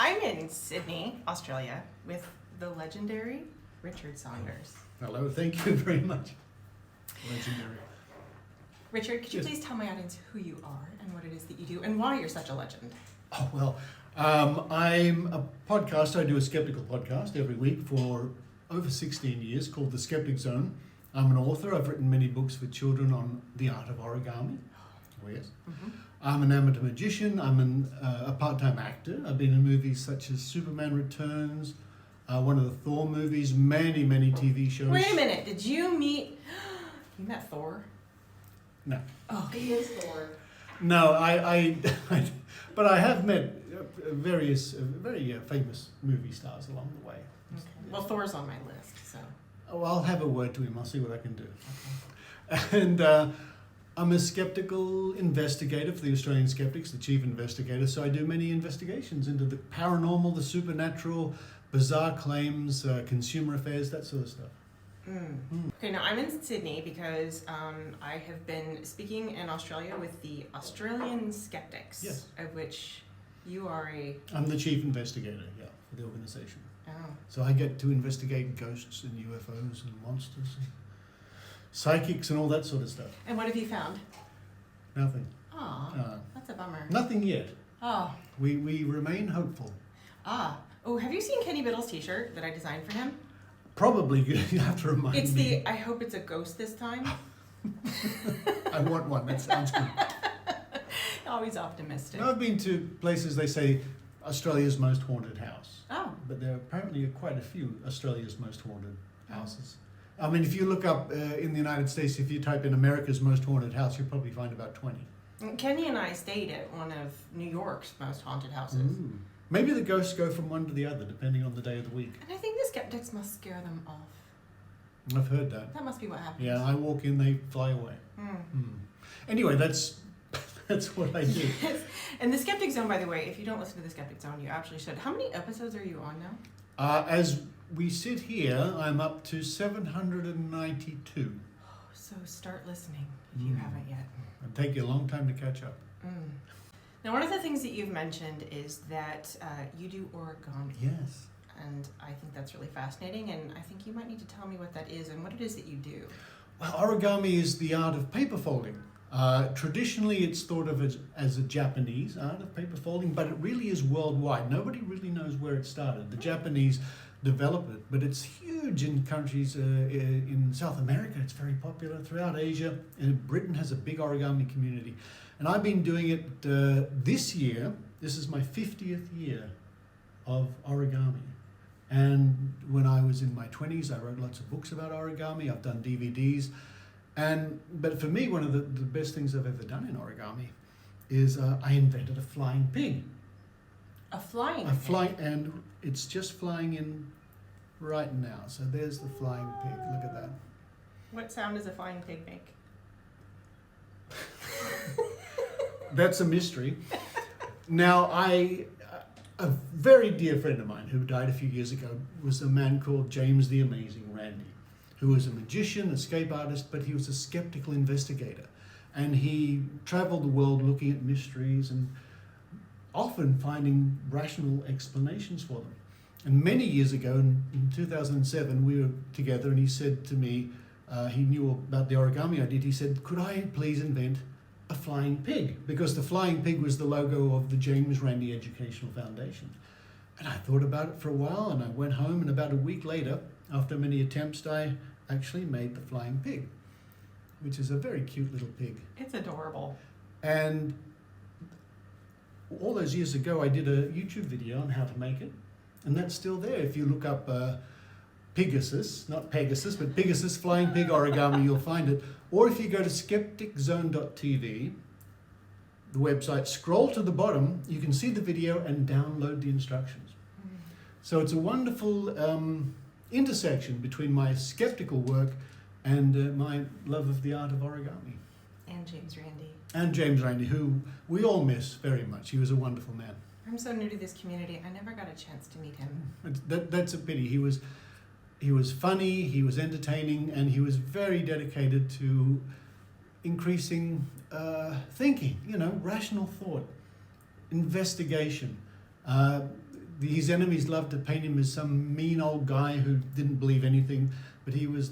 I'm in Sydney, Australia, with the legendary Richard Saunders. Hello, thank you very much. Legendary. Richard, could you Yes. please tell my audience who you are and what it is that you do and why you're such a legend? Oh, well, I'm a podcaster. I do a skeptical podcast every week for over 16 years called The Skeptic Zone. I'm an author. I've written many books for children on the art of origami. Oh, yes. Mm-hmm. I'm an amateur magician. I'm a part-time actor. I've been in movies such as Superman Returns, one of the Thor movies, many TV shows. Wait a minute, did you meet... You met Thor? No. Oh, he is Thor. No, but I have met various very famous movie stars along the way. Okay. Well, Thor's on my list, so... Oh, I'll have a word to him. I'll see what I can do. Okay. And I'm a skeptical investigator for the Australian Skeptics, the chief investigator. So I do many investigations into the paranormal, the supernatural, bizarre claims, consumer affairs, that sort of stuff. Okay, now I'm in Sydney because I have been speaking in Australia with the Australian Skeptics, Yes. of which you are a... I'm the chief investigator, for the organisation. Oh. So I get to investigate ghosts and UFOs and monsters and psychics and all that sort of stuff. And what have you found? Nothing. Aw, that's a bummer. Nothing yet. Oh. We remain hopeful. Oh, have you seen Kenny Biddle's t-shirt that I designed for him? Probably you have to remind It's me. I hope it's a ghost this time. I want one. That sounds good. Always optimistic. I've been to places they say Australia's most haunted house. Oh. But there are apparently quite a few Australia's most haunted houses. I mean, if you look up in the United States, if you type in America's most haunted house, you'll probably find about 20. Kenny and I stayed at one of New York's most haunted houses. Ooh. Maybe the ghosts go from one to the other, depending on the day of the week. And I think the skeptics must scare them off. I've heard that. That must be what happens. Yeah, I walk in, they fly away. Anyway, that's what I do. And the Skeptic Zone, by the way, if you don't listen to the Skeptic Zone, you actually should. How many episodes are you on now? As we sit here, I'm up to 792. So start listening if you haven't yet. It'll take you a long time to catch up. Now, one of the things that you've mentioned is that you do origami. Yes. And I think that's really fascinating, and I think you might need to tell me what that is and what it is that you do. Well, origami is the art of paper folding. Traditionally, it's thought of as a Japanese art of paper folding, but it really is worldwide. Nobody really knows where it started. The Japanese developed it, but it's huge in countries in South America. It's very popular throughout Asia, and Britain has a big origami community. And I've been doing it this year. This is my 50th year of origami. And when I was in my 20s, I wrote lots of books about origami. I've done DVDs. But for me, one of the best things I've ever done in origami is I invented a flying pig. A flying A flying, and it's just flying in right now. So there's the flying pig. Look at that. What sound does a flying pig make? That's a mystery. Now, a very dear friend of mine who died a few years ago was a man called James the Amazing Randi, who was a magician, escape artist, but he was a skeptical investigator. And he traveled the world looking at mysteries and often finding rational explanations for them. And many years ago, in 2007, we were together and he said to me, he knew about the origami I did, he said, could I please invent a flying pig? Because the flying pig was the logo of the James Randi Educational Foundation. And I thought about it for a while and I went home, and about a week later, after many attempts, I actually made the flying pig, which is a very cute little pig. It's adorable. And all those years ago, I did a YouTube video on how to make it, and that's still there. If you look up Pigasus, not Pegasus, but Pigasus flying pig origami, you'll find it. Or if you go to skepticzone.tv, the website, scroll to the bottom, you can see the video and download the instructions. So it's a wonderful intersection between my skeptical work and my love of the art of origami. And James Randi. And James Randi, who we all miss very much. He was a wonderful man. I'm so new to this community, I never got a chance to meet him. That's a pity. He was funny, he was entertaining, and he was very dedicated to increasing thinking, rational thought, investigation, his enemies loved to paint him as some mean old guy who didn't believe anything, but he was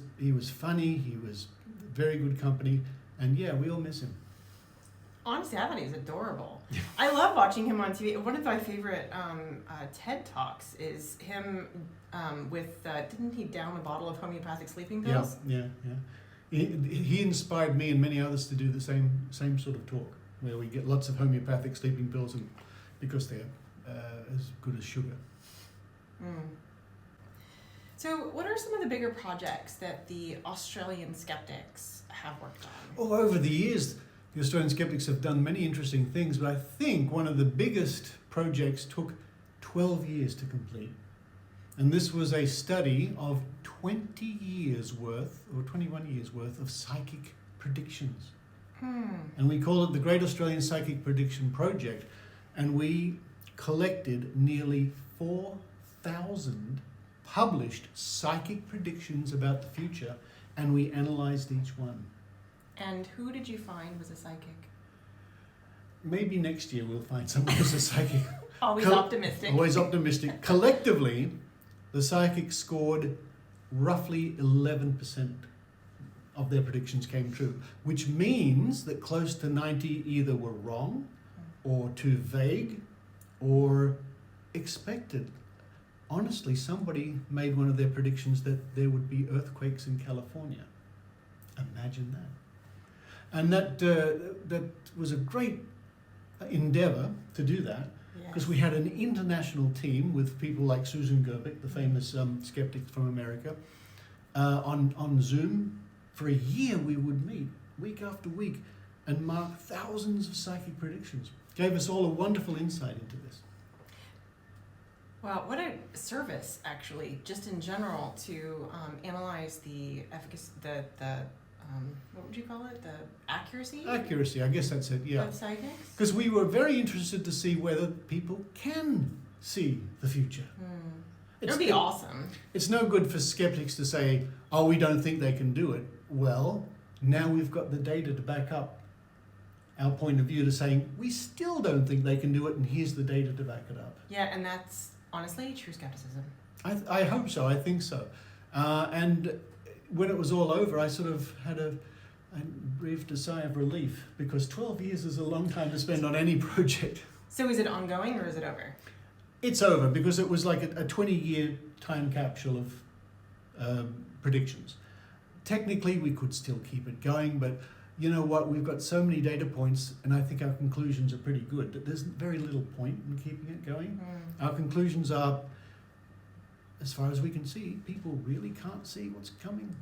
funny, he was very good company, and yeah, we all miss him. Honestly, I thought he was adorable. I love watching him on TV. One of my favorite TED Talks is him with, didn't he down a bottle of homeopathic sleeping pills? Yeah. He inspired me and many others to do the same sort of talk, where we get lots of homeopathic sleeping pills, and because they're as good as sugar. Mm. So what are some of the bigger projects that the Australian Skeptics have worked on? Oh, over the years, the Australian Skeptics have done many interesting things, but I think one of the biggest projects took 12 years to complete. And this was a study of 20 years worth, or 21 years worth, of psychic predictions. And we call it the Great Australian Psychic Prediction Project. And we collected nearly 4,000 published psychic predictions about the future, and we analysed each one. And who did you find was a psychic? Maybe next year we'll find someone who's a psychic. Always optimistic. Always optimistic. Collectively, the psychics scored roughly 11% of their predictions came true, which means that close to 90 either were wrong, or too vague, or expected. Honestly, somebody made one of their predictions that there would be earthquakes in California. Imagine that. And that was a great endeavour to do that, because we had an international team with people like Susan Gerbic, the famous skeptic from America, on Zoom. For a year we would meet, week after week, and mark thousands of psychic predictions. Gave us all a wonderful insight into this. Wow, what a service, actually, just in general, to analyze the efficacy, what would you call it? The accuracy? Accuracy, I guess that's it, yeah. Of psychics? Because we were very interested to see whether people can see the future. It would be awesome. It's no good for skeptics to say, oh, we don't think they can do it. Well, now we've got the data to back up our point of view, to saying, we still don't think they can do it, and here's the data to back it up. Yeah, and that's honestly true skepticism. I hope so, I think so. And when it was all over, I sort of had I breathed a sigh of relief, because 12 years is a long time to spend on any project. So is it ongoing or is it over? It's over, because it was like a 20-year time capsule of predictions. Technically, we could still keep it going, but you know what? We've got so many data points, and I think our conclusions are pretty good, that there's very little point in keeping it going. Our conclusions are, as far as we can see, people really can't see what's coming.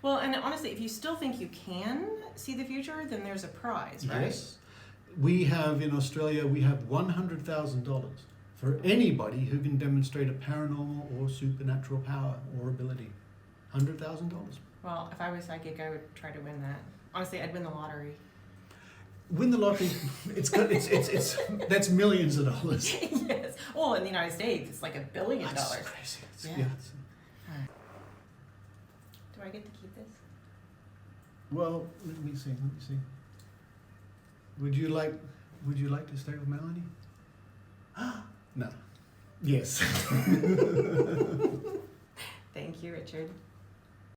Well, and honestly, if you still think you can see the future, then there's a prize, right? Yes. We have, in Australia, we have $100,000 for anybody who can demonstrate a paranormal or supernatural power or ability. $100,000. Well, if I was psychic, I would try to win that. Honestly, I'd win the lottery. Win the lottery, it's that's millions of dollars. Yes. Well, in the United States, it's like $1 billion. That's crazy. Yeah. All right. Do I get to keep this? Well, let me see. Would you like to stay with Melanie? No. Yes. Thank you, Richard.